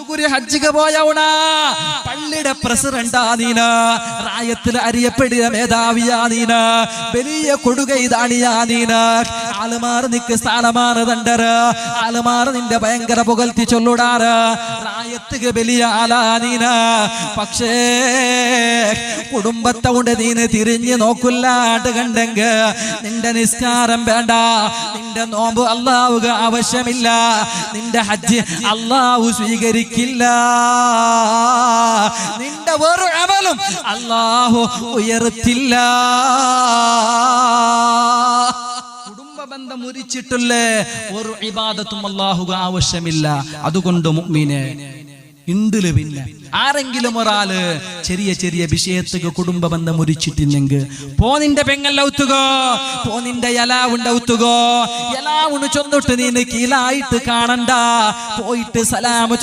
മൂന്നുകുരി ഹജ്ജിക്ക് പോയവണ പള്ളിയുടെ പ്രസിഡന്റാ നീന, റായത്തിൽ അറിയപ്പെടുക മേധാവിയാ നീന, വലിയ കൊടുകൈതാണിയാ നീന. ആളുമാർ നിക്ക് സ്ഥാനമാണ് തണ്ടര്, ആളുമാർ നിന്റെ ഭയങ്കര പുകഴ്ത്തി ചൊല്ലുടാറ്, റായത്തുക വലിയ ആലാ നീന. പക്ഷേ കുടുംബത്തെ കൊണ്ട് നീന് തിരിഞ്ഞു നോക്കില്ലാട്ട് കണ്ടെങ്ക നിന്റെ നിസ്കാരം വേണ്ട, നിന്റെ നോമ്പ് അല്ലാഹുക ആവശ്യമില്ല, നിന്റെ ഹജ്ജ് അല്ലാഹു സ്വീകരിക്കില്ല, നിന്റെ ഒരു അമലും അല്ലാഹു ഉയർത്തില്ല. കുടുംബ ബന്ധം മുറിച്ചിട്ടുള്ള ഒരു ഇബാദത്തും അല്ലാഹുക ആവശ്യമില്ല. അതുകൊണ്ട് മുഅ്മിനെ ഇണ്ടില് പിന്നെ ആരെങ്കിലും ഒരാള് ചെറിയ ചെറിയ വിഷയത്തുക കുടുംബ ബന്ധം മുറിച്ചിട്ടില്ലെങ്കിൽ പോ നിന്റെ പെങ്ങല്ലൗത്തുകോ, പോ നിന്റെ എലാവുണ്ടൗത്തുകോ, എലാവുണ് ചൊന്നിട്ട് നീ കീഴായിട്ട് കാണണ്ട, പോയിട്ട് സലാമു